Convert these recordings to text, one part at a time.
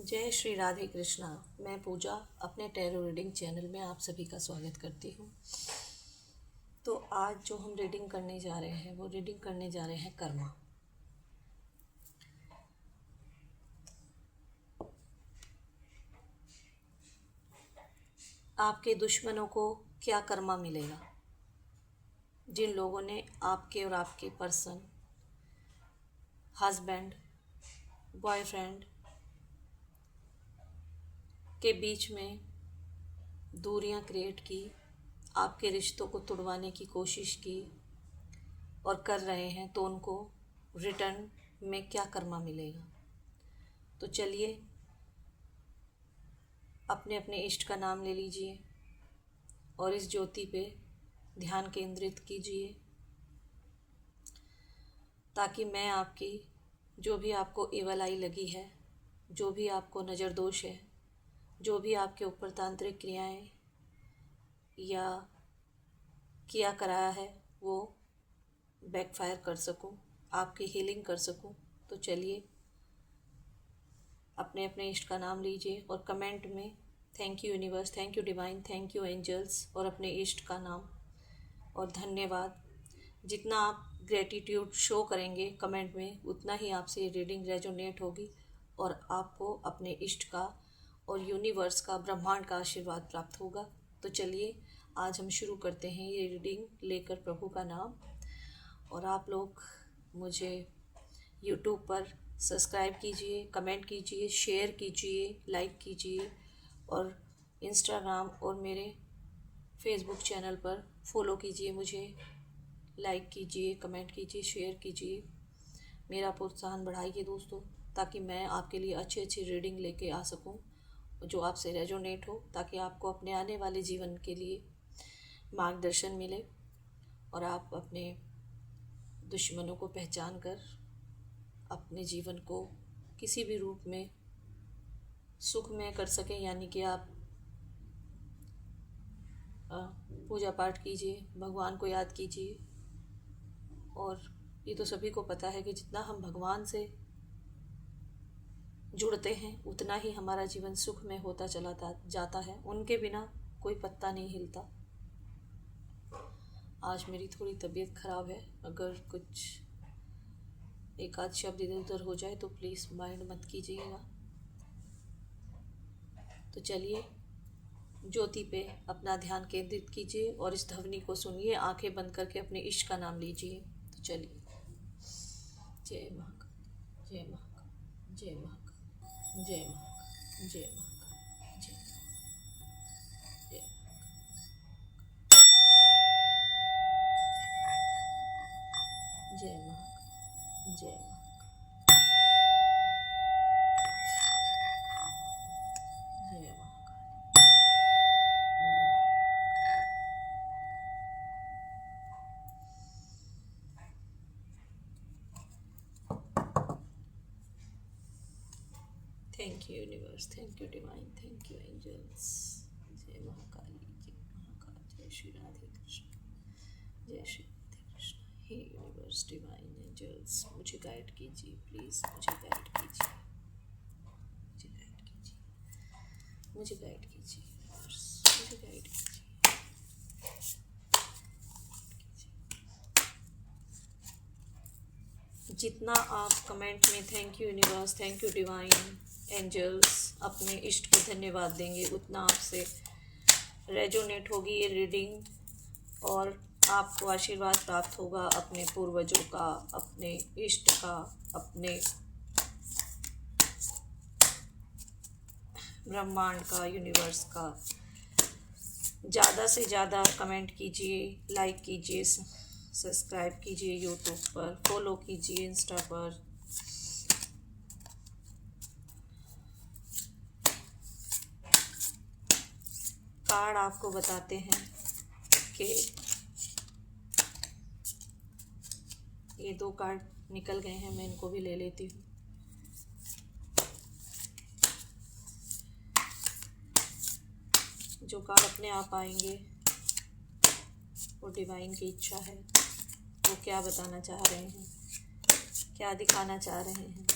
जय श्री राधे कृष्णा। मैं पूजा अपने टैरो रीडिंग चैनल में आप सभी का स्वागत करती हूँ। तो आज जो हम रीडिंग करने जा रहे हैं वो रीडिंग करने जा रहे हैं कर्मा। आपके दुश्मनों को क्या कर्मा मिलेगा? जिन लोगों ने आपके और आपके पर्सन, हस्बैंड, बॉयफ्रेंड के बीच में दूरियां क्रिएट की, आपके रिश्तों को तुड़वाने की कोशिश की और कर रहे हैं, तो उनको रिटर्न में क्या कर्मा मिलेगा। तो चलिए अपने अपने इष्ट का नाम ले लीजिए और इस ज्योति पे ध्यान केंद्रित कीजिए, ताकि मैं आपकी जो भी आपको एवल आई लगी है, जो भी आपको नज़र दोष है, जो भी आपके ऊपर तांत्रिक क्रियाएं या किया कराया है, वो बैकफायर कर सकूं, आपकी हीलिंग कर सकूं। तो चलिए अपने अपने इष्ट का नाम लीजिए और कमेंट में thank you universe, thank you divine, thank you angels और अपने इष्ट का नाम और धन्यवाद। जितना आप ग्रेटिट्यूड शो करेंगे कमेंट में, उतना ही आपसे रीडिंग रेजोनेट होगी और आपको अपने इष्ट का और यूनिवर्स का, ब्रह्मांड का आशीर्वाद प्राप्त होगा। तो चलिए आज हम शुरू करते हैं ये रीडिंग लेकर प्रभु का नाम। और आप लोग मुझे यूट्यूब पर सब्सक्राइब कीजिए, कमेंट कीजिए, शेयर कीजिए, लाइक कीजिए और इंस्टाग्राम और मेरे फेसबुक चैनल पर फॉलो कीजिए। मुझे लाइक कीजिए, कमेंट कीजिए, शेयर कीजिए, मेरा प्रोत्साहन बढ़ाइए दोस्तों, ताकि मैं आपके लिए अच्छी अच्छी रीडिंग लेके आ सकूं जो आपसे रेजोनेट हो, ताकि आपको अपने आने वाले जीवन के लिए मार्गदर्शन मिले और आप अपने दुश्मनों को पहचान कर अपने जीवन को किसी भी रूप में सुखमय कर सकें। यानी कि आप पूजा पाठ कीजिए, भगवान को याद कीजिए। और ये तो सभी को पता है कि जितना हम भगवान से जुड़ते हैं उतना ही हमारा जीवन सुख में होता चला जाता है। उनके बिना कोई पत्ता नहीं हिलता। आज मेरी थोड़ी तबीयत ख़राब है, अगर कुछ एक आध शब्द इधर उधर हो जाए तो प्लीज़ माइंड मत कीजिएगा। तो चलिए ज्योति पे अपना ध्यान केंद्रित कीजिए और इस ध्वनि को सुनिए, आंखें बंद करके अपने इष्ट का नाम लीजिए। तो चलिए, जय महाकाल, जय महाकाल, जय महाकाल, जय महाकाल, जय महाकाल, जय जय जय महाकाल, जय महाकाल, जय Mahakal. Thank you universe, thank you divine, thank you angels. जय महाकाली, जय महाकाल, जय श्री राधे कृष्ण, जय श्री राधे कृष्ण। हे यूनिवर्स, डिवाइन, एंजल्स, मुझे गाइड कीजिए, प्लीज़ मुझे गाइड कीजिए, मुझे गाइड कीजिए, मुझे गाइड कीजिए यूनिवर्स, मुझे गाइड कीजिए। जितना आप कमेंट में thank you universe, thank you divine, angels, अपने इष्ट को धन्यवाद देंगे, उतना आपसे रेजोनेट होगी ये रीडिंग और आपको आशीर्वाद प्राप्त होगा अपने पूर्वजों का, अपने इष्ट का, अपने ब्रह्मांड का, यूनिवर्स का। ज़्यादा से ज़्यादा कमेंट कीजिए, लाइक कीजिए, सब्सक्राइब कीजिए, यूट्यूब पर फॉलो कीजिए, इंस्टा पर। कार्ड आपको बताते हैं कि ये दो कार्ड निकल गए हैं, मैं इनको भी ले लेती हूँ। जो कार्ड अपने आप आएंगे वो डिवाइन की इच्छा है, वो क्या बताना चाह रहे हैं, क्या दिखाना चाह रहे हैं।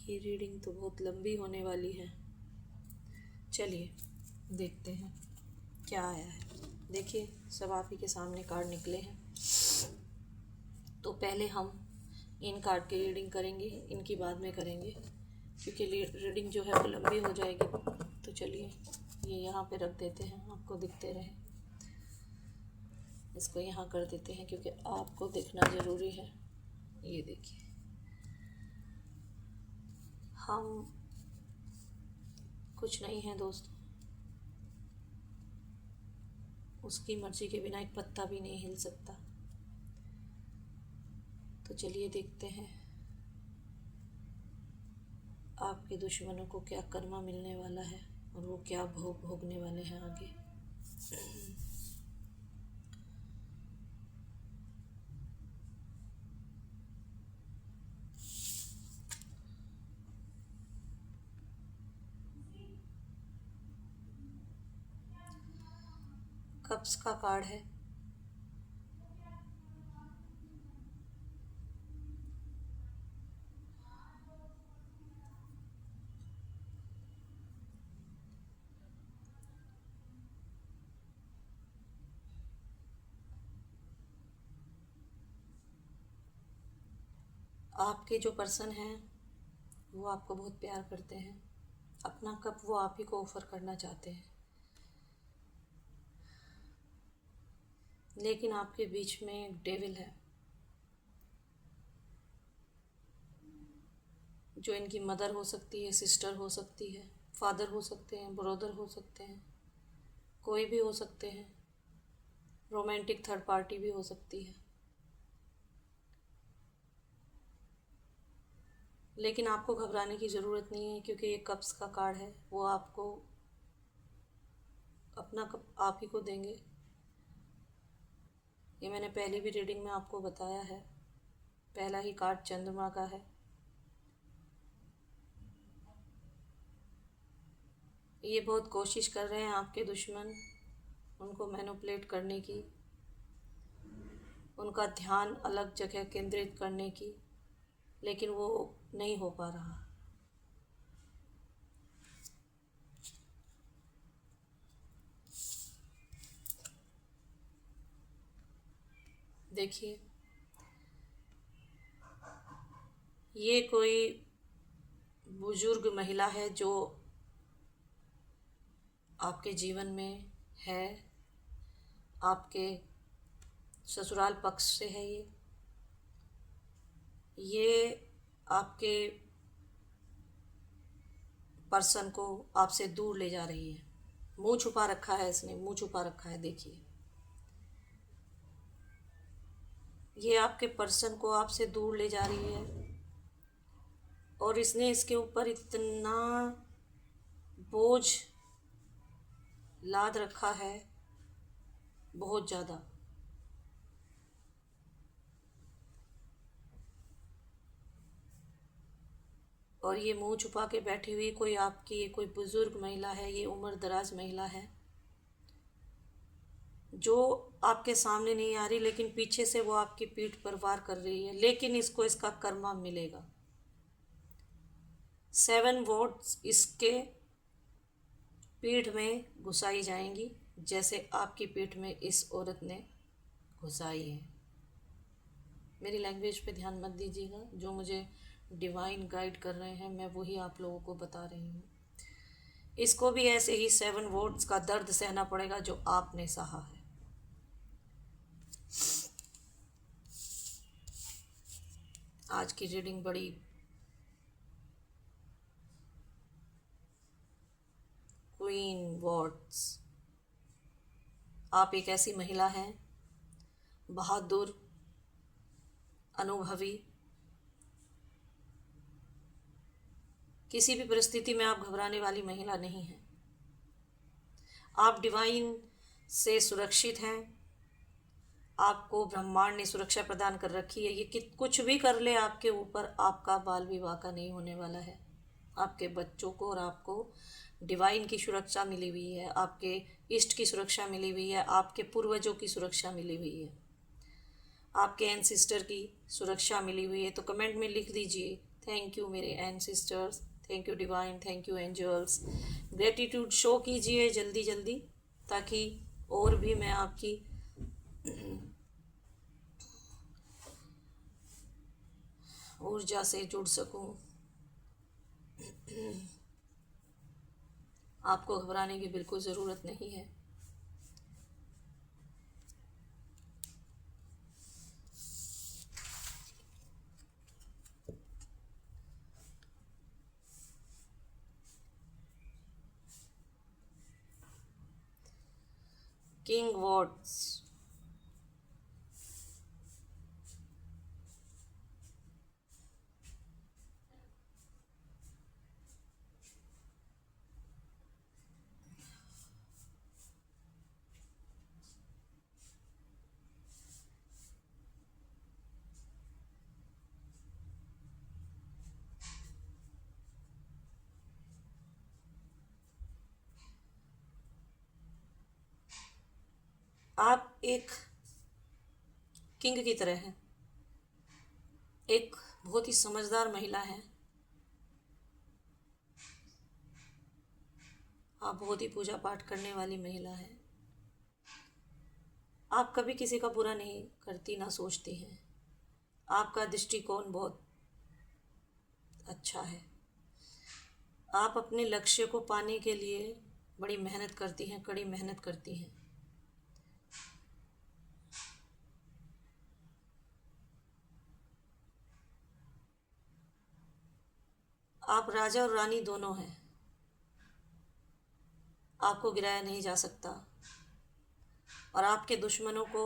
ये रीडिंग तो बहुत लंबी होने वाली है। चलिए देखते हैं क्या आया है। देखिए सब आप ही के सामने कार्ड निकले हैं। तो पहले हम इन कार्ड की रीडिंग करेंगे, इनकी बाद में करेंगे क्योंकि रीडिंग जो है वो लंबी हो जाएगी। तो चलिए ये यहाँ पे रख देते हैं, आपको दिखते रहे। इसको यहाँ कर देते हैं क्योंकि आपको देखना ज़रूरी है। ये देखिए, हम कुछ नहीं है दोस्तों, उसकी मर्जी के बिना एक पत्ता भी नहीं हिल सकता। तो चलिए देखते हैं आपके दुश्मनों को क्या कर्मा मिलने वाला है और वो क्या भोग भोगने वाले हैं आगे। कप्स का कार्ड है। आपके जो पर्सन हैं वो आपको बहुत प्यार करते हैं, अपना कप वो आप ही को ऑफ़र करना चाहते हैं, लेकिन आपके बीच में एक डेविल है जो इनकी मदर हो सकती है, सिस्टर हो सकती है, फादर हो सकते हैं, ब्रदर हो सकते हैं, कोई भी हो सकते हैं, रोमांटिक थर्ड पार्टी भी हो सकती है। लेकिन आपको घबराने की ज़रूरत नहीं है क्योंकि ये कप्स का कार्ड है, वो आपको अपना कप आप ही को देंगे। ये मैंने पहली भी रीडिंग में आपको बताया है। पहला ही कार्ड चंद्रमा का है। ये बहुत कोशिश कर रहे हैं आपके दुश्मन उनको मैनिपुलेट करने की, उनका ध्यान अलग जगह केंद्रित करने की, लेकिन वो नहीं हो पा रहा। देखिए ये कोई बुजुर्ग महिला है जो आपके जीवन में है, आपके ससुराल पक्ष से है। ये आपके पर्सन को आपसे दूर ले जा रही है। मुंह छुपा रखा है इसने, मुंह छुपा रखा है। देखिए ये आपके पर्सन को आपसे दूर ले जा रही है और इसने इसके ऊपर इतना बोझ लाद रखा है, बहुत ज़्यादा। और ये मुंह छुपा के बैठी हुई कोई आपकी कोई बुज़ुर्ग महिला है, ये उम्र दराज महिला है जो आपके सामने नहीं आ रही, लेकिन पीछे से वो आपकी पीठ पर वार कर रही है, लेकिन इसको इसका कर्मा मिलेगा। 7 वोट्स इसके पीठ में घुसाई जाएंगी जैसे आपकी पीठ में इस औरत ने घुसाई है। मेरी लैंग्वेज पे ध्यान मत दीजिएगा, जो मुझे डिवाइन गाइड कर रहे हैं मैं वही आप लोगों को बता रही हूँ। इसको भी ऐसे ही 7 वोट्स का दर्द सहना पड़ेगा जो आपने सहा है। आज की रीडिंग बड़ी क्वीन वॉर्ड्स। आप एक ऐसी महिला हैं, बहादुर, अनुभवी, किसी भी परिस्थिति में आप घबराने वाली महिला नहीं हैं। आप डिवाइन से सुरक्षित हैं, आपको ब्रह्मांड ने सुरक्षा प्रदान कर रखी है। ये कुछ भी कर ले आपके ऊपर, आपका बाल विवाह का नहीं होने वाला है। आपके बच्चों को और आपको डिवाइन की सुरक्षा मिली हुई है, आपके इष्ट की सुरक्षा मिली हुई है, आपके पूर्वजों की सुरक्षा मिली हुई है, आपके एंसेस्टर की सुरक्षा मिली हुई है। तो कमेंट में लिख दीजिए थैंक यू मेरे ancestors, thank you divine, thank you angels. Gratitude show कीजिए जल्दी जल्दी, ताकि और भी मैं आपकी ऊर्जा से जुड़ सकूं। आपको घबराने की बिल्कुल ज़रूरत नहीं है। किंग वॉट्स, आप एक किंग की तरह हैं, एक बहुत ही समझदार महिला हैं। आप बहुत ही पूजा पाठ करने वाली महिला हैं। आप कभी किसी का बुरा नहीं करती, ना सोचती हैं। आपका दृष्टिकोण बहुत अच्छा है। आप अपने लक्ष्य को पाने के लिए बड़ी मेहनत करती हैं, कड़ी मेहनत करती हैं। आप राजा और रानी दोनों हैं। आपको गिराया नहीं जा सकता और आपके दुश्मनों को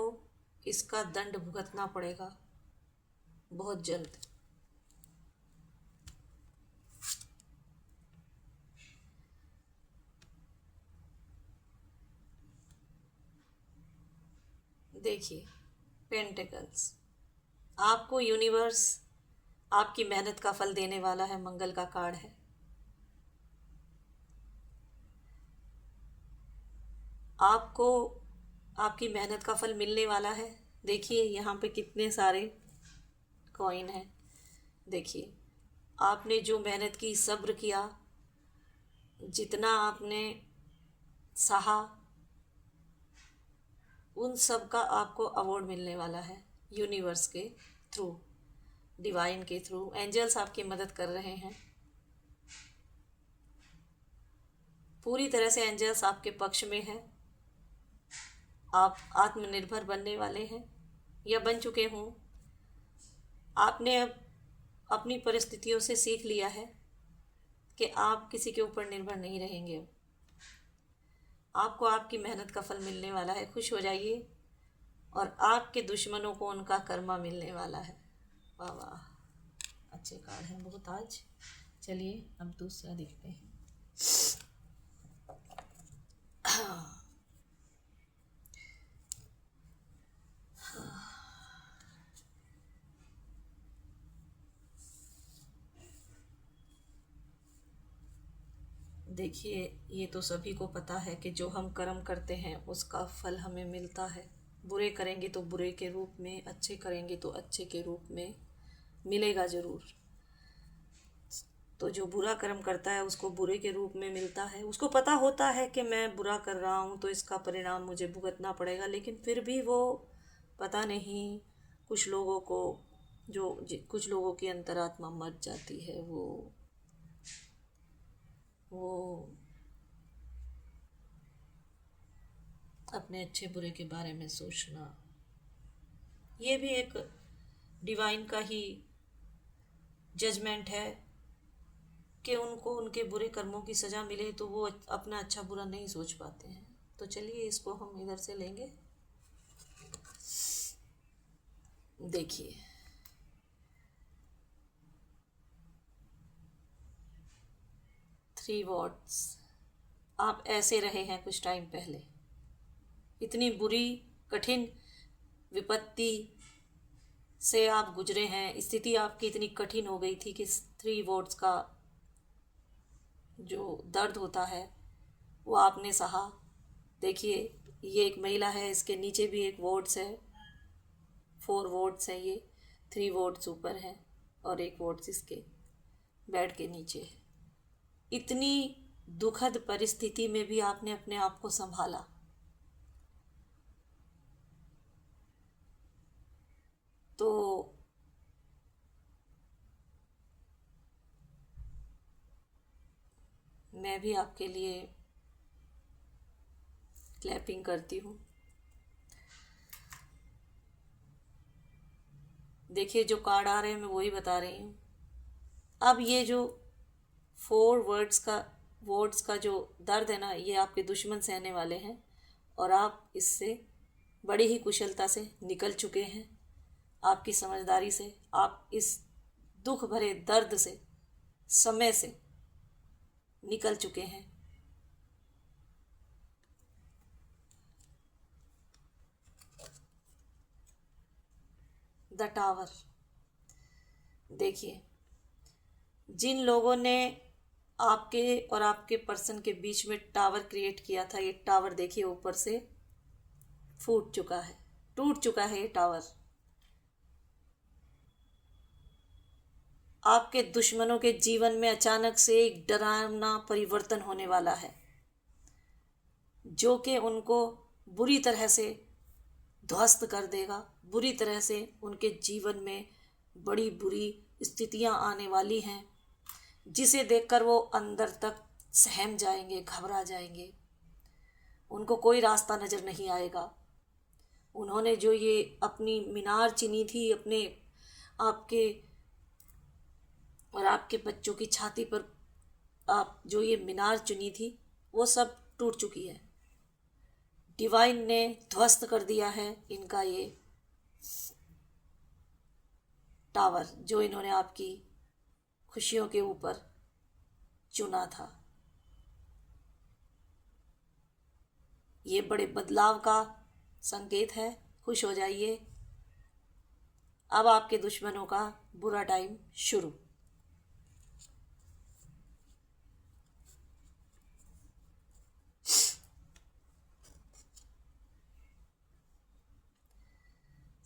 इसका दंड भुगतना पड़ेगा बहुत जल्द। देखिए पेंटिकल्स, आपको यूनिवर्स आपकी मेहनत का फल देने वाला है। मंगल का कार्ड है। आपको आपकी मेहनत का फल मिलने वाला है। देखिए यहाँ पे कितने सारे कॉइन हैं। देखिए आपने जो मेहनत की, सब्र किया, जितना आपने सहा, उन सब का आपको अवार्ड मिलने वाला है यूनिवर्स के थ्रू, डिवाइन के थ्रू। एंजल्स आपकी मदद कर रहे हैं पूरी तरह से। एंजल्स आपके पक्ष में हैं। आप आत्मनिर्भर बनने वाले हैं या बन चुके हों। आपने अब अपनी परिस्थितियों से सीख लिया है कि आप किसी के ऊपर निर्भर नहीं रहेंगे। आपको आपकी मेहनत का फल मिलने वाला है। खुश हो जाइए। और आपके दुश्मनों को उनका कर्मा मिलने वाला है। वाह वाह, अच्छे कार्ड हैं बहुत आज। चलिए अब दूसरा देखते हैं। देखिए ये तो सभी को पता है कि जो हम कर्म करते हैं उसका फल हमें मिलता है। बुरे करेंगे तो बुरे के रूप में, अच्छे करेंगे तो अच्छे के रूप में मिलेगा ज़रूर। तो जो बुरा कर्म करता है उसको बुरे के रूप में मिलता है। उसको पता होता है कि मैं बुरा कर रहा हूँ तो इसका परिणाम मुझे भुगतना पड़ेगा, लेकिन फिर भी वो पता नहीं, कुछ लोगों को कुछ लोगों की अंतरात्मा मर जाती है। वो अपने अच्छे बुरे के बारे में सोचना, ये भी एक डिवाइन का ही जजमेंट है कि उनको उनके बुरे कर्मों की सज़ा मिले तो वो अपना अच्छा बुरा नहीं सोच पाते हैं। तो चलिए इसको हम इधर से लेंगे। देखिए थ्री वॉट्स, आप ऐसे रहे हैं कुछ टाइम पहले। इतनी बुरी कठिन विपत्ति से आप गुजरे हैं। स्थिति आपकी इतनी कठिन हो गई थी कि थ्री वॉट्स का जो दर्द होता है वो आपने सहा। देखिए ये एक महिला है, इसके नीचे भी एक वॉट्स है, 4 वॉट्स है। ये 3 वॉट्स ऊपर है और 1 वॉट्स इसके बेड के नीचे है। इतनी दुखद परिस्थिति में भी आपने अपने आप को संभाला। तो मैं भी आपके लिए क्लैपिंग करती हूँ। देखिए, जो कार्ड आ रहे हैं मैं वही बता रही हूँ। अब ये जो 4 वर्ड्स का जो दर्द है ना, ये आपके दुश्मन सहने वाले हैं और आप इससे बड़ी ही कुशलता से निकल चुके हैं। आपकी समझदारी से आप इस दुख भरे दर्द से समय से निकल चुके हैं। The tower. देखिए, जिन लोगों ने आपके और आपके पर्सन के बीच में टावर क्रिएट किया था, ये टावर देखिए ऊपर से फूट चुका है, टूट चुका है ये टावर। आपके दुश्मनों के जीवन में अचानक से एक डरावना परिवर्तन होने वाला है, जो कि उनको बुरी तरह से ध्वस्त कर देगा। बुरी तरह से उनके जीवन में बड़ी बुरी स्थितियां आने वाली हैं, जिसे देखकर वो अंदर तक सहम जाएंगे, घबरा जाएंगे। उनको कोई रास्ता नज़र नहीं आएगा। उन्होंने जो ये अपनी मीनार चुनी थी, अपने आपके और आपके बच्चों की छाती पर आप जो ये मीनार चुनी थी, वो सब टूट चुकी है। डिवाइन ने ध्वस्त कर दिया है इनका ये टावर, जो इन्होंने आपकी खुशियों के ऊपर चुना था। ये बड़े बदलाव का संकेत है। खुश हो जाइए। अब आपके दुश्मनों का बुरा टाइम शुरू।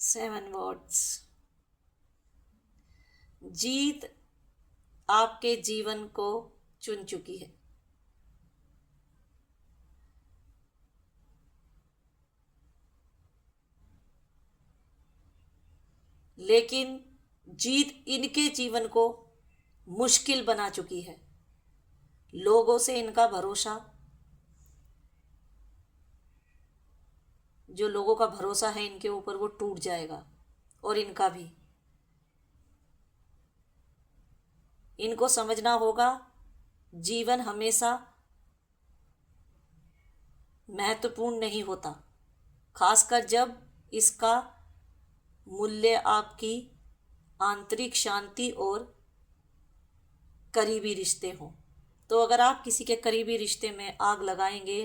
Seven words. जीत आपके जीवन को चुन चुकी है। लेकिन जीत इनके जीवन को मुश्किल बना चुकी है। लोगों से इनका भरोसा, जो लोगों का भरोसा है इनके ऊपर, वो टूट जाएगा और इनका भी। इनको समझना होगा, जीवन हमेशा महत्वपूर्ण नहीं होता, खासकर जब इसका मूल्य आपकी आंतरिक शांति और करीबी रिश्ते हों। तो अगर आप किसी के करीबी रिश्ते में आग लगाएंगे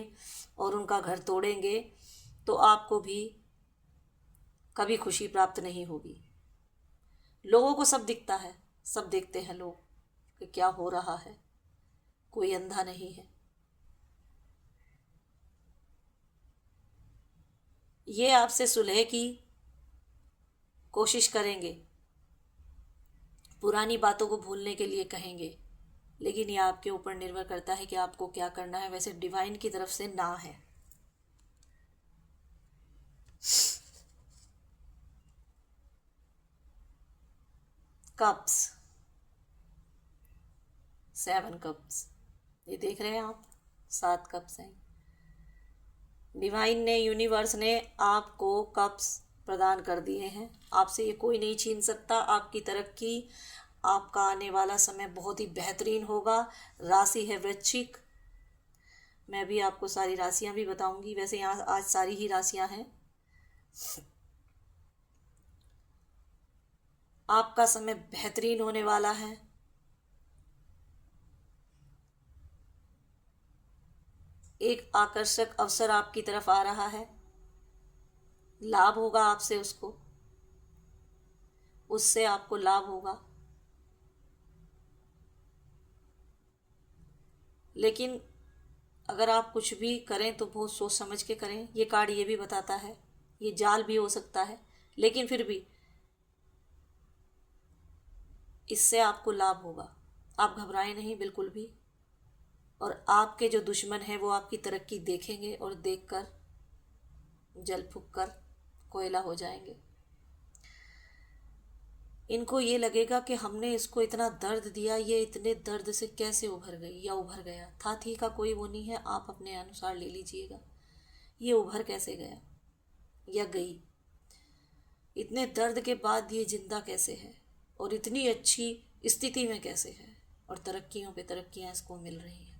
और उनका घर तोड़ेंगे, तो आपको भी कभी खुशी प्राप्त नहीं होगी। लोगों को सब दिखता है, सब देखते हैं लोग कि क्या हो रहा है, कोई अंधा नहीं है। ये आपसे सुलह की कोशिश करेंगे, पुरानी बातों को भूलने के लिए कहेंगे, लेकिन ये आपके ऊपर निर्भर करता है कि आपको क्या करना है। वैसे डिवाइन की तरफ से ना है। कप्स, 7 कप्स, ये देख रहे हैं आप, 7 कप्स हैं। डिवाइन ने, यूनिवर्स ने आपको कप्स प्रदान कर दिए हैं। आपसे ये कोई नहीं छीन सकता। आपकी तरक्की, आपका आने वाला समय बहुत ही बेहतरीन होगा। राशि है वृश्चिक। मैं भी आपको सारी राशियां भी बताऊंगी। वैसे यहाँ आज सारी ही राशियां हैं। आपका समय बेहतरीन होने वाला है। एक आकर्षक अवसर आपकी तरफ आ रहा है, लाभ होगा आपसे, उससे आपको लाभ होगा। लेकिन अगर आप कुछ भी करें तो बहुत सोच समझ के करें। ये कार्ड ये भी बताता है, ये जाल भी हो सकता है, लेकिन फिर भी इससे आपको लाभ होगा। आप घबराएं नहीं बिल्कुल भी। और आपके जो दुश्मन हैं वो आपकी तरक्की देखेंगे और देखकर जल फूंक कर कोयला हो जाएंगे। इनको ये लगेगा कि हमने इसको इतना दर्द दिया, ये इतने दर्द से कैसे उभर गई या उभर गया। था थी का कोई वो नहीं है, आप अपने अनुसार ले लीजिएगा। ये उभर कैसे गया या गई, इतने दर्द के बाद ये जिंदा कैसे है और इतनी अच्छी स्थिति में कैसे है, और तरक्कियों पे तरक्कियां इसको मिल रही हैं।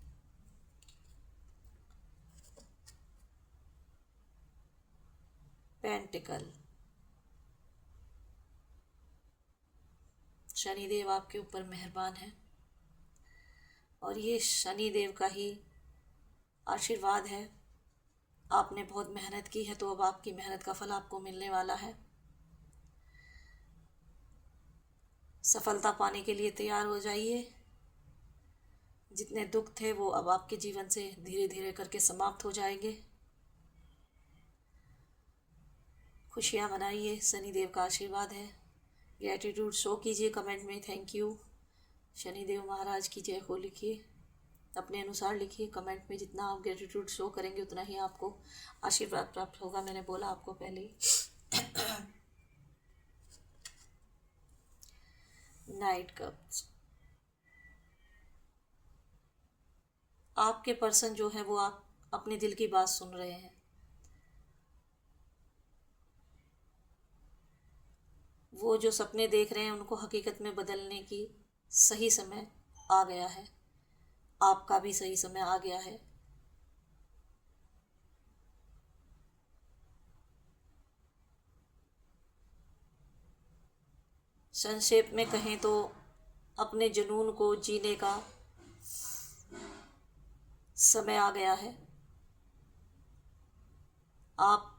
पेंटिकल, शनिदेव आपके ऊपर मेहरबान है और ये शनिदेव का ही आशीर्वाद है। आपने बहुत मेहनत की है तो अब आपकी मेहनत का फल आपको मिलने वाला है। सफलता पाने के लिए तैयार हो जाइए। जितने दुख थे वो अब आपके जीवन से धीरे धीरे करके समाप्त हो जाएंगे। खुशियाँ मनाइए, शनिदेव का आशीर्वाद है। ग्रैटिट्यूड शो कीजिए कमेंट में, थैंक यू। शनिदेव महाराज की जय हो लिखिए, अपने अनुसार लिखिए कमेंट में। जितना आप ग्रैटिट्यूड शो करेंगे उतना ही आपको आशीर्वाद प्राप्त होगा, मैंने बोला आपको पहले ही। नाइट कप्स, आपके पर्सन जो है वो आप अपने दिल की बात सुन रहे हैं। वो जो सपने देख रहे हैं उनको हकीकत में बदलने की सही समय आ गया है। आपका भी सही समय आ गया है। संक्षेप में कहें तो अपने जुनून को जीने का समय आ गया है। आप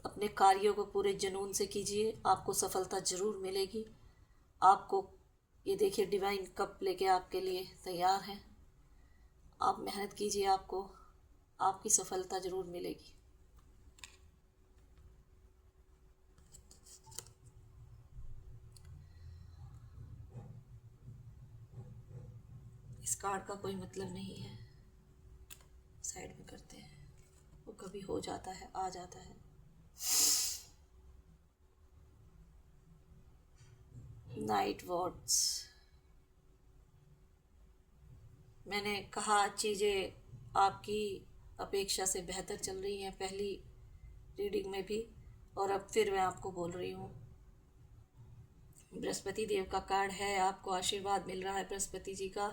अपने कार्यों को पूरे जुनून से कीजिए, आपको सफलता ज़रूर मिलेगी। आपको ये देखिए डिवाइन कप लेके आपके लिए तैयार है। आप मेहनत कीजिए, आपको आपकी सफलता ज़रूर मिलेगी। इस कार्ड का कोई मतलब नहीं है, साइड में करते हैं। वो कभी हो जाता है, आ जाता है। नाइट वॉट्स, मैंने कहा चीज़ें आपकी अपेक्षा से बेहतर चल रही हैं पहली रीडिंग में भी, और अब फिर मैं आपको बोल रही हूँ। बृहस्पति देव का कार्ड है, आपको आशीर्वाद मिल रहा है बृहस्पति जी का।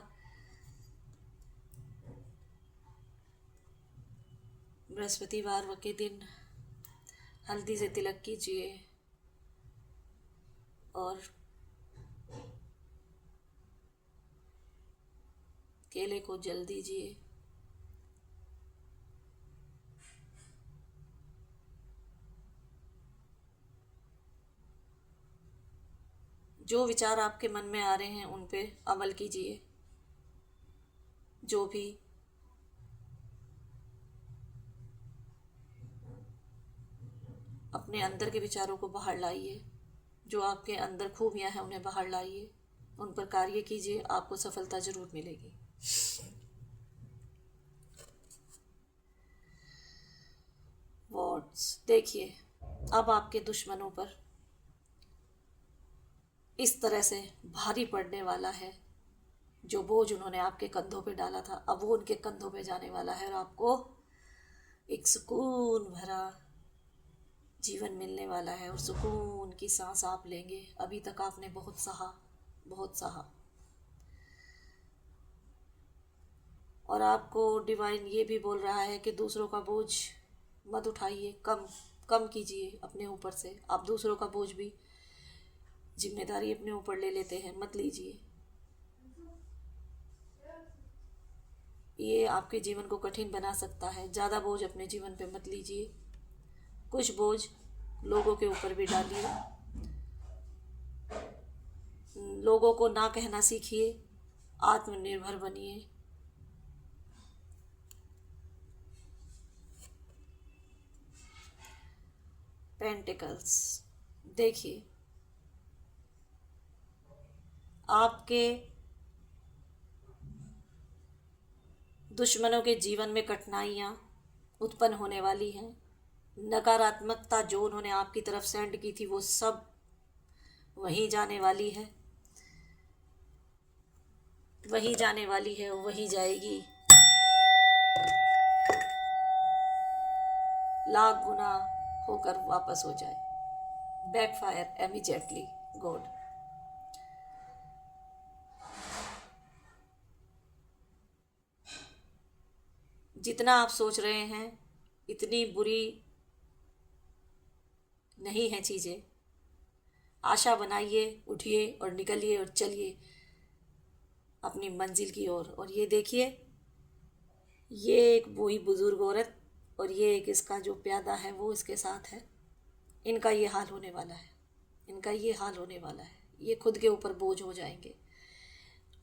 बृहस्पतिवार के दिन हल्दी से तिलक कीजिए और केले को जल दीजिए। जो विचार आपके मन में आ रहे हैं उन पे अमल कीजिए। जो भी अपने अंदर के विचारों को बाहर लाइए। जो आपके अंदर खूबियां हैं उन्हें बाहर लाइए, उन पर कार्य कीजिए, आपको सफलता ज़रूर मिलेगी। वर्ड्स देखिए, अब आपके दुश्मनों पर इस तरह से भारी पड़ने वाला है। जो बोझ उन्होंने आपके कंधों पे डाला था अब वो उनके कंधों पे जाने वाला है और आपको एक सुकून भरा जीवन मिलने वाला है और सुकून की सांस आप लेंगे। अभी तक आपने बहुत सहा, बहुत सहा, और आपको डिवाइन ये भी बोल रहा है कि दूसरों का बोझ मत उठाइए, कम कम कीजिए अपने ऊपर से। आप दूसरों का बोझ भी जिम्मेदारी अपने ऊपर ले लेते हैं, मत लीजिए। ये आपके जीवन को कठिन बना सकता है। ज़्यादा बोझ अपने जीवन पे मत लीजिए, कुछ बोझ लोगों के ऊपर भी डालिए। लोगों को ना कहना सीखिए, आत्मनिर्भर बनिए। पेंटिकल्स देखिए, आपके दुश्मनों के जीवन में कठिनाइयाँ उत्पन्न होने वाली हैं। नकारात्मकता जो उन्होंने आपकी तरफ सेंड की थी वो सब वहीं जाने वाली है, वहीं जाने वाली है, वहीं जाएगी। लाख गुना होकर वापस हो जाए। Backfire immediately God. जितना आप सोच रहे हैं इतनी बुरी नहीं है चीज़ें। आशा बनाइए, उठिए और निकलिए और चलिए अपनी मंजिल की ओर। और ये देखिए, ये एक वही बुज़ुर्ग औरत और ये एक इसका जो प्यादा है वो इसके साथ है। इनका ये हाल होने वाला है, इनका ये हाल होने वाला है। ये खुद के ऊपर बोझ हो जाएंगे।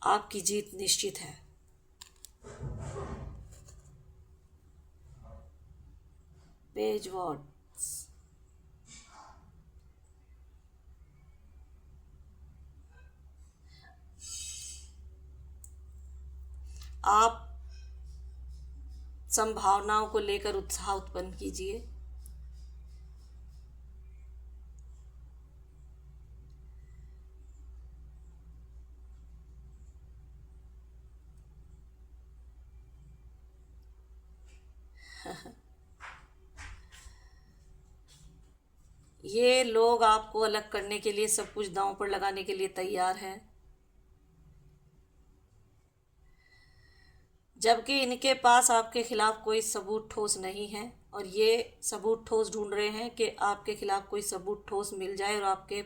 आपकी जीत निश्चित है। Page words. आप संभावनाओं को लेकर उत्साह उत्पन्न कीजिए। ये लोग आपको अलग करने के लिए सब कुछ दांव पर लगाने के लिए तैयार हैं, जबकि इनके पास आपके खिलाफ कोई सबूत ठोस नहीं है। और ये सबूत ठोस ढूंढ रहे हैं कि आपके खिलाफ कोई सबूत ठोस मिल जाए और आपके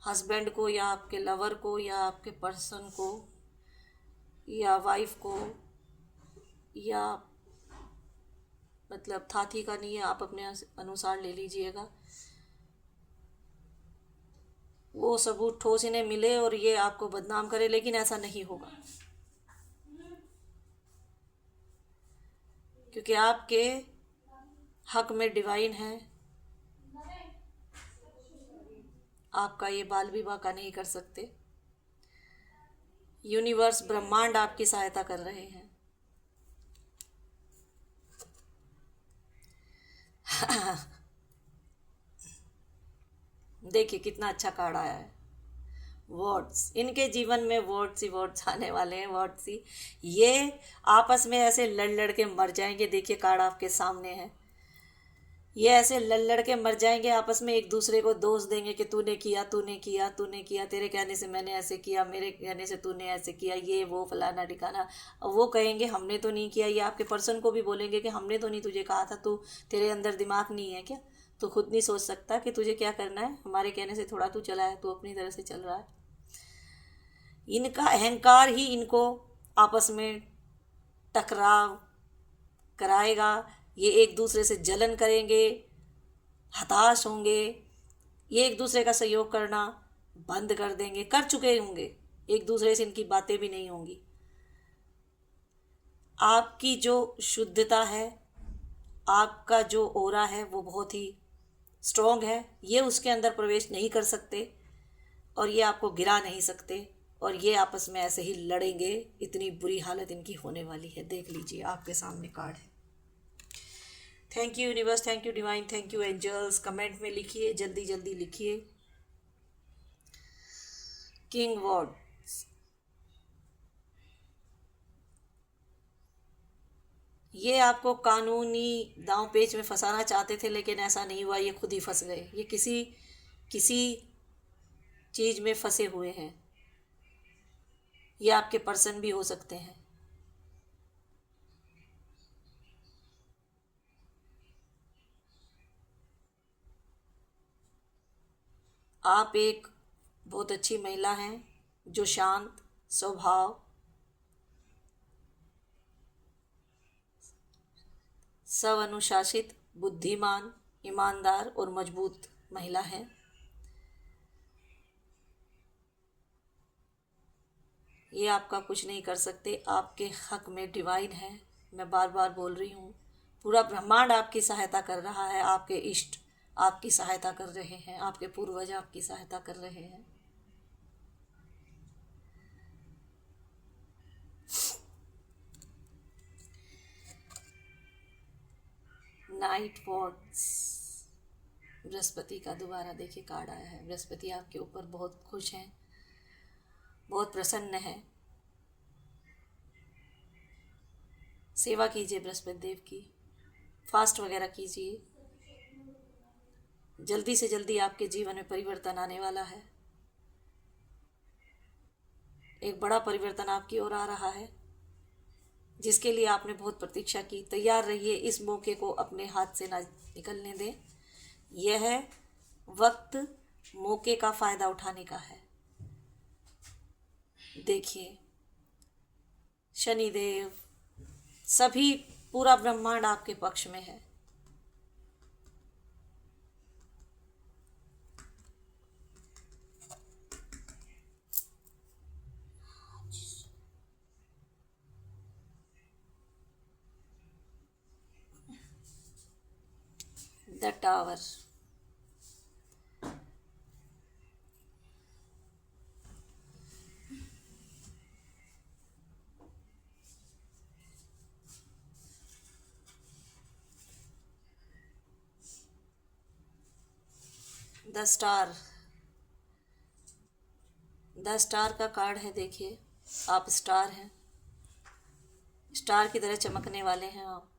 हस्बैंड को या आपके लवर को या आपके पर्सन को या वाइफ को, या मतलब थाथी का नहीं है, आप अपने अनुसार ले लीजिएगा, वो सबूत ठोस इन्हें मिले और ये आपको बदनाम करे। लेकिन ऐसा नहीं होगा, क्योंकि आपके हक में डिवाइन है। आपका ये बाल विवाह का नहीं कर सकते। यूनिवर्स, ब्रह्मांड आपकी सहायता कर रहे हैं। देखिए कितना अच्छा कार्ड आया है। वर्ड्स, इनके जीवन में वर्ड्स ही वर्ड्स आने वाले हैं, वर्ड्स ही। ये आपस में ऐसे लड़ लड़ के मर जाएंगे। देखिए कार्ड आपके सामने है। ये ऐसे लड़ लड़ के मर जाएंगे, आपस में एक दूसरे को दोष देंगे कि तूने किया, तूने किया, तूने किया, तेरे कहने से मैंने ऐसे किया, मेरे कहने से तूने ऐसे किया, ये वो फलाना ठिकाना। वो कहेंगे हमने तो नहीं किया। ये आपके पर्सन को भी बोलेंगे कि हमने तो नहीं तुझे कहा था, तू, तेरे अंदर दिमाग नहीं है क्या, तू खुद नहीं सोच सकता कि तुझे क्या करना है, हमारे कहने से थोड़ा तू चला है, तू अपनी तरह से चल रहा है। इनका अहंकार ही इनको आपस में टकराव कराएगा। ये एक दूसरे से जलन करेंगे, हताश होंगे, ये एक दूसरे का सहयोग करना बंद कर देंगे, कर चुके होंगे। एक दूसरे से इनकी बातें भी नहीं होंगी। आपकी जो शुद्धता है, आपका जो ओरा है वो बहुत ही स्ट्रॉन्ग है। ये उसके अंदर प्रवेश नहीं कर सकते और ये आपको गिरा नहीं सकते। और ये आपस में ऐसे ही लड़ेंगे। इतनी बुरी हालत इनकी होने वाली है। देख लीजिए आपके सामने कार्ड है। Thank you universe, thank you divine, thank you angels. Comment में लिखिए, जल्दी जल्दी लिखिए। King words. ये आपको कानूनी दांव पेच में फंसाना चाहते थे, लेकिन ऐसा नहीं हुआ। ये खुद ही फंस गए। ये किसी चीज़ में फंसे हुए हैं। ये आपके पर्सन भी हो सकते हैं। आप एक बहुत अच्छी महिला हैं जो शांत स्वभाव, स्वअनुशासित, बुद्धिमान, ईमानदार और मजबूत महिला हैं। ये आपका कुछ नहीं कर सकते। आपके हक में डिवाइन है। मैं बार बार बोल रही हूँ, पूरा ब्रह्मांड आपकी सहायता कर रहा है। आपके इष्ट आपकी सहायता कर रहे हैं। आपके पूर्वज आपकी सहायता कर रहे हैं। Night watch. बृहस्पति का दोबारा देखिए कार्ड आया है। बृहस्पति आपके ऊपर बहुत खुश हैं, बहुत प्रसन्न है। सेवा कीजिए बृहस्पति देव की, फास्ट वगैरह कीजिए। जल्दी से जल्दी आपके जीवन में परिवर्तन आने वाला है। एक बड़ा परिवर्तन आपकी ओर आ रहा है, जिसके लिए आपने बहुत प्रतीक्षा की। तैयार रहिए, इस मौके को अपने हाथ से ना निकलने दें। यह वक्त मौके का फायदा उठाने का है। देखिए, शनिदेव, सभी, पूरा ब्रह्मांड आपके पक्ष में है। The tower, the star. The star का कार्ड है। देखिए, आप स्टार हैं, स्टार की तरह चमकने वाले हैं आप।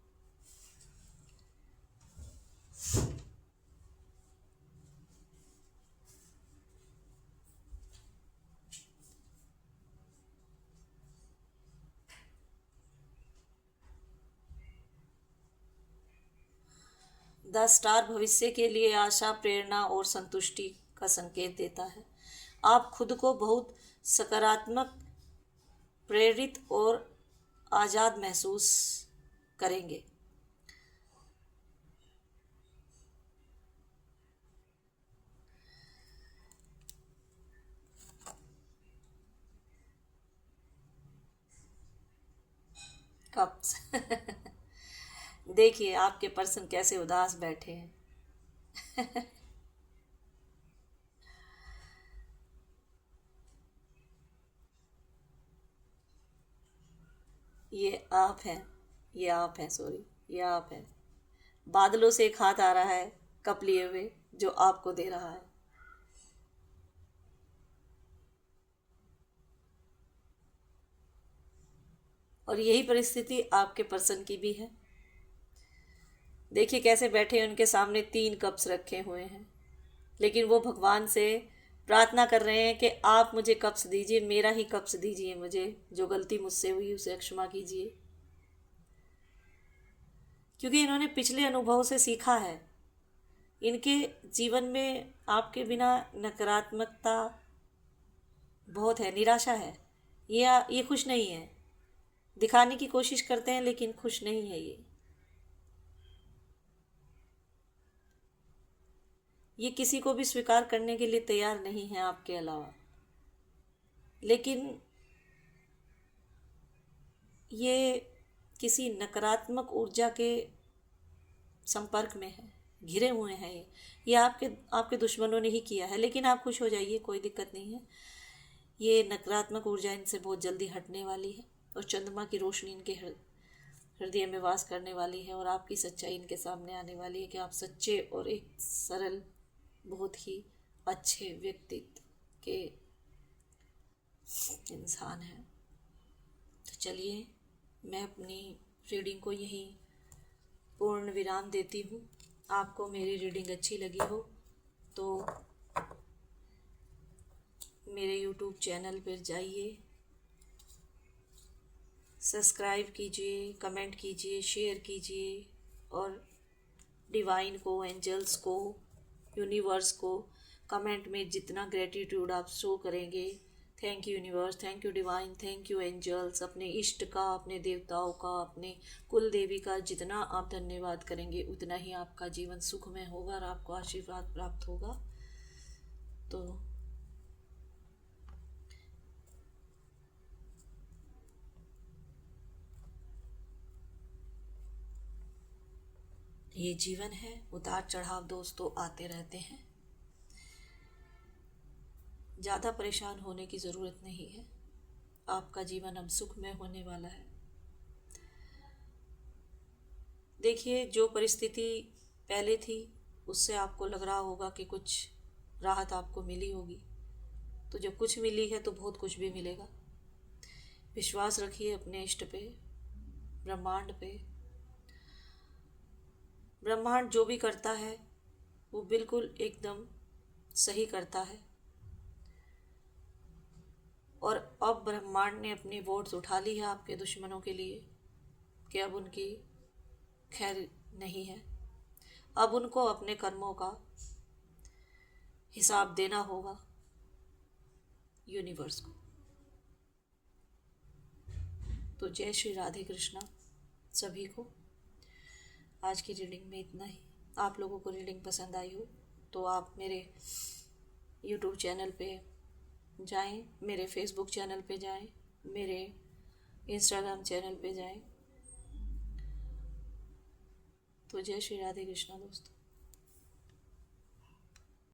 द स्टार भविष्य के लिए आशा, प्रेरणा और संतुष्टि का संकेत देता है। आप खुद को बहुत सकारात्मक, प्रेरित और आज़ाद महसूस करेंगे। कप्स देखिए आपके पर्सन कैसे उदास बैठे हैं। ये आप हैं, ये आप हैं, सॉरी, ये आप हैं। बादलों से एक हाथ आ रहा है कप लिए हुए, जो आपको दे रहा है। और यही परिस्थिति आपके पर्सन की भी है। देखिए कैसे बैठे हैं, उनके सामने 3 कप्स रखे हुए हैं, लेकिन वो भगवान से प्रार्थना कर रहे हैं कि आप मुझे कप्स दीजिए, मेरा ही कप्स दीजिए मुझे, जो गलती मुझसे हुई उसे क्षमा कीजिए। क्योंकि इन्होंने पिछले अनुभव से सीखा है। इनके जीवन में आपके बिना नकारात्मकता बहुत है, निराशा है। ये खुश नहीं है। दिखाने की कोशिश करते हैं लेकिन खुश नहीं है। ये किसी को भी स्वीकार करने के लिए तैयार नहीं है आपके अलावा। लेकिन ये किसी नकारात्मक ऊर्जा के संपर्क में है, घिरे हुए हैं। ये आपके आपके दुश्मनों ने ही किया है। लेकिन आप खुश हो जाइए, कोई दिक्कत नहीं है। ये नकारात्मक ऊर्जा इनसे बहुत जल्दी हटने वाली है और चंद्रमा की रोशनी इनके हृदय में वास करने वाली है। और आपकी सच्चाई इनके सामने आने वाली है कि आप सच्चे और एक सरल, बहुत ही अच्छे व्यक्तित्व के इंसान हैं। तो चलिए, मैं अपनी रीडिंग को यहीं पूर्ण विराम देती हूँ। आपको मेरी रीडिंग अच्छी लगी हो तो मेरे यूट्यूब चैनल पर जाइए, सब्सक्राइब कीजिए, कमेंट कीजिए, शेयर कीजिए और डिवाइन को, एंजल्स को, यूनिवर्स को कमेंट में जितना ग्रेटिट्यूड आप शो करेंगे, thank you universe, thank you divine, thank you angels, अपने इष्ट का, अपने देवताओं का, अपने कुल देवी का जितना आप धन्यवाद करेंगे उतना ही आपका जीवन सुखमय होगा और आपको आशीर्वाद प्राप्त होगा। तो ये जीवन है, उतार चढ़ाव दोस्तों आते रहते हैं। ज़्यादा परेशान होने की ज़रूरत नहीं है। आपका जीवन अब सुखमय होने वाला है। देखिए, जो परिस्थिति पहले थी उससे आपको लग रहा होगा कि कुछ राहत आपको मिली होगी, तो जब कुछ मिली है तो बहुत कुछ भी मिलेगा। विश्वास रखिए अपने इष्ट पे, ब्रह्मांड पे। ब्रह्मांड जो भी करता है वो बिल्कुल एकदम सही करता है। और अब ब्रह्मांड ने अपनी वोट्स उठा ली है आपके दुश्मनों के लिए कि अब उनकी खैर नहीं है। अब उनको अपने कर्मों का हिसाब देना होगा यूनिवर्स को। तो जय श्री राधे कृष्णा सभी को। आज की रीडिंग में इतना ही। आप लोगों को रीडिंग पसंद आई हो तो आप मेरे यूट्यूब चैनल पे जाएं, मेरे फेसबुक चैनल पे जाएं, मेरे इंस्टाग्राम चैनल पे जाएं। तो जय श्री राधे कृष्णा दोस्तों।